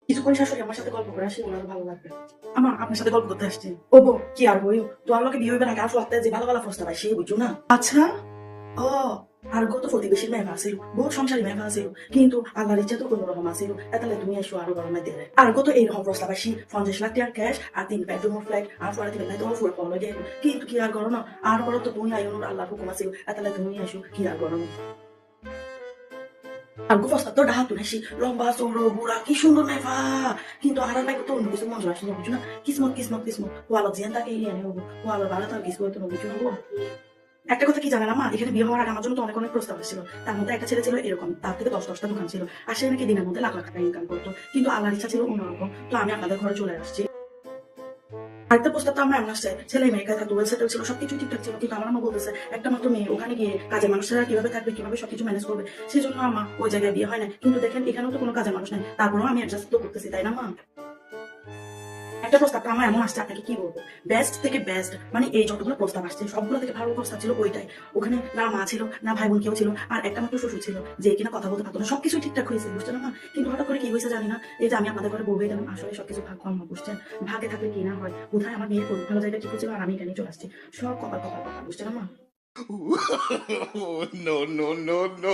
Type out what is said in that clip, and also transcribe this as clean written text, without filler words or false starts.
কিছুক্ষণ শাশুড়ি আমার সাথে গল্প করে আসি, ওনার ভালো লাগবে। আমার আপনার সাথে গল্প করতে আসছি। ও বউ, কি আর বই, তো আমাকে বিয়ে হইবে না গাছ লাগতে যে ভালো ভালো প্রস্তাব আসে বুঝছো না। আচ্ছা, ও আর কত প্রতিবেশীর মেয়ে আছিল, বহু সংসারী মেয়ে আছিল, কিন্তু আল্লাহর ইচ্ছা তো কোনোরকম আছিল, এতালে তুমি এসো আরো গরমে দিলে আর কত এইরকম প্রস্তাব আসি 50 লাখ টাকার ক্যাশ আর 3 বেডরুমের ফ্ল্যাট আর পরে দিবেন নাই তোমার ফুল পড়লো গিয়ে, কিন্তু কি আর করো না, আর করো তো তুমি আইন আল্লাহর হুকুম আছিল, এতালে তুমি এসো কি আর করো। Aku pas তো ডাহা তুলেছি লম্বা চৌড়ো বুড়া কি সুন্দর মেফা, কিন্তু আর নাই তো অন্য কিছু মঞ্জুর আসে না বুঝছো না, কিসমত কিসমত কিসমত ওয়ালা জিয়ান তাকে এলিয়ে নেবো, ওয়ালা ভাড়া তার কিছু হতো না বুঝছো না গো। একটা কথা কি জানেন আমা, এখানে বিয়ে হওয়ার আগে আমার জন্য তো অনেক অনেক প্রস্তাব ছিল, তার মধ্যে একটা ছেলে ছিল এরকম, তার থেকে 10-10টা দোকান ছিল, আর সে নাকি দিনের মধ্যে লাখ লাখ টাকা ইনকাম করতো, কিন্তু আল্লাহর ইচ্ছা ছিল অন্যরকম, তো আমি আপনাদের ঘরে চলে আসছি। আরেকটা প্রস্তাব তো আমরা এমন আসছে, ছেলে মেয়ে থাকতো, ওয়েল সেটেল ছিল, সবকিছু ঠিকঠাক ছিল, কিন্তু আমার আম্মা বলতেছে একটা মাত্র মেয়ে, ওখানে গিয়ে কাজের মানুষেরা কিভাবে থাকবে, কিভাবে সবকিছু ম্যানেজ করবে, সেই জন্য আমা ওই জায়গায় বিয়ে হয় না, কিন্তু দেখেন এখানেও তো কোনো কাজের মানুষ নেই, তারপরেও আমি অ্যাডজাস্ট তো করতেছি, তাই না মা। একটা প্রস্তাবটা আমার এমন আসছে, আপনাকে কি বলবো, বেস্ট থেকে বেস্ট, মানে এই যতগুলো প্রস্তাব আসছে সবগুলো থেকে ভালো প্রস্তাব ছিল ওইটাই। ওখানে না মা ছিল না ভাই বোন কেউ ছিল, আর একটা মাত্র শ্বশুর ছিল যে কিনা কথা বলতে পারতো না, সবকিছু ঠিকঠাক হয়েছে বুঝতে না মা, কিন্তু হঠাৎ করে কি হয়েছে জানি না, এই যে আমি আপনাদের ঘরে বউ হয়ে গেলাম, আসলে সবকিছু ভাগ কম বুঝছেন, ভাগে থাকলে কি না হয়, কোথায় আমার বিয়ে করবো ভালো জায়গা ঠিক হচ্ছিল, আর আমি এখানে চলে আসছি, সব কপাল কপাল কপাল বুঝছেন না মা। No, no, no, no.